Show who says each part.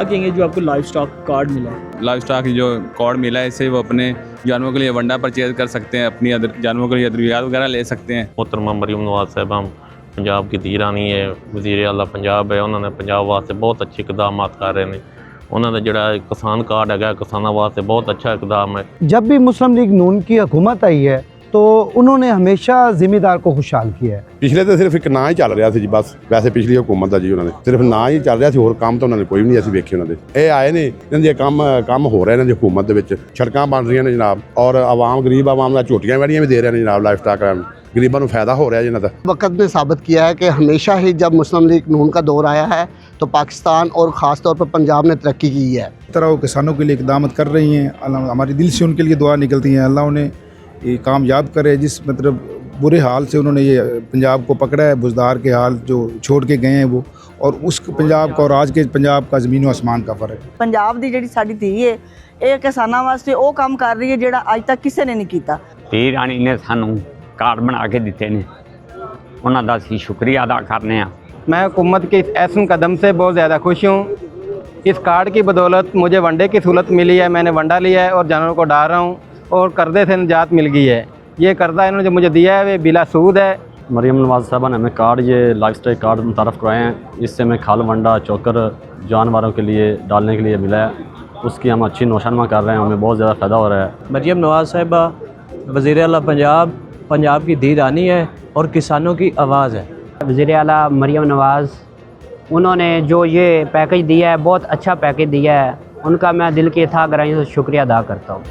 Speaker 1: कहेंगे जो आपको लाइफ स्टॉक कार्ड मिला है?
Speaker 2: लाइफ स्टॉक जो कार्ड मिला है इससे वो अपने जानवरों के लिए वंडा परचेज कर सकते हैं, अपनी अदर जानवरों के लिए अद्वियात वगैरह ले सकते हैं।
Speaker 3: मोहतरमा मरियम नवाज साहबा पंजाब की धी रानी है, वज़ीर आला पंजाब है, उन्होंने पंजाब वास्ते बहुत अच्छे इकदाम कर रहे हैं। उन्होंने जोड़ा किसान कार्ड है किसानों वास्ते बहुत अच्छा इकदाम है।
Speaker 4: जब भी मुस्लिम लीग नून की हुकूमत आई है तो उन्होंने हमेशा जिम्मेदार को खुशहाल किया है।
Speaker 5: पिछले तो सिर्फ एक ना ही चल रहा ਸੀ जी, बस वैसे पिछली हुकूमत का जी उन्होंने सिर्फ ना ही चल रहा ਸੀ, होर काम तो उन्होंने कोई भी नहीं ऐसी वेखे। उन्होंने ये आए ने इन्हों के काम हो रहे हैं हुकूमत के विच, सड़कां बन रही ने जनाब, और आवाम गरीब आवाम का झोटियां वैड़ियां भी दे रहे हैं जनाब। लाइफ स्टॉक गरीबों को फायदा हो रहा है जिन्हों का।
Speaker 6: वक्त ने साबित किया है कि हमेशा ही जब मुस्लिम लीग नून का दौर आया है तो पाकिस्तान और ख़ास तौर पर पंजाब ने तरक्की की है।
Speaker 7: इस तरह वो किसानों के लिए इक़दामत कर रही हैं, हमारी दिल से उनके लिए दुआ निकलती हैं, अल्लाह उन्हें ये कामयाब करे। जिस मतलब बुरे हाल से उन्होंने ये पंजाब को पकड़ा है, बुजदार के हाल जो छोड़ के गए हैं वो, और उस पंजाब का और आज के पंजाब का ज़मीन व आसमान का फ़र्क है।
Speaker 8: पंजाब की जिहड़ी साडी धी है ये किसानों वास्ते वो काम कर रही है जिहड़ा अज तक किसी ने नहीं किया।
Speaker 9: धी रानी ने सानू कार्ड बना के दिते ने, उन्हां दा असीं शुक्रिया अदा करने।
Speaker 10: मैं हुकूमत के इस ऐसे कदम से बहुत ज़्यादा खुश हूँ। इस कार्ड की बदौलत मुझे वनडे की सहूलत मिली है, मैंने वंडा लिया है और जानवरों को डाल रहा हूँ और कर्जे से निजात मिल गई है। ये कर्जा इन्होंने जो मुझे दिया है वे बिला सूद है।
Speaker 11: मरियम नवाज साहबा ने हमें कार्ड ये लाइफ स्टाइल कार्ड मुतारफ़ करवाए हैं, इससे हमें खाल वंडा चोकर जानवरों के लिए डालने के लिए मिला है, उसकी हम अच्छी नौशनमा कर रहे हैं, हमें बहुत ज़्यादा फ़ायदा हो रहा है।
Speaker 1: मरियम नवाज साहिबा वज़ीर आला पंजाब, पंजाब की धी रानी है और किसानों की आवाज़ है।
Speaker 12: वज़ीर आला मरियम नवाज़ उन्होंने जो ये पैकेज दिया है बहुत अच्छा पैकेज दिया है, उनका मैं दिल की था गहराइयों से शुक्रिया अदा करता हूँ।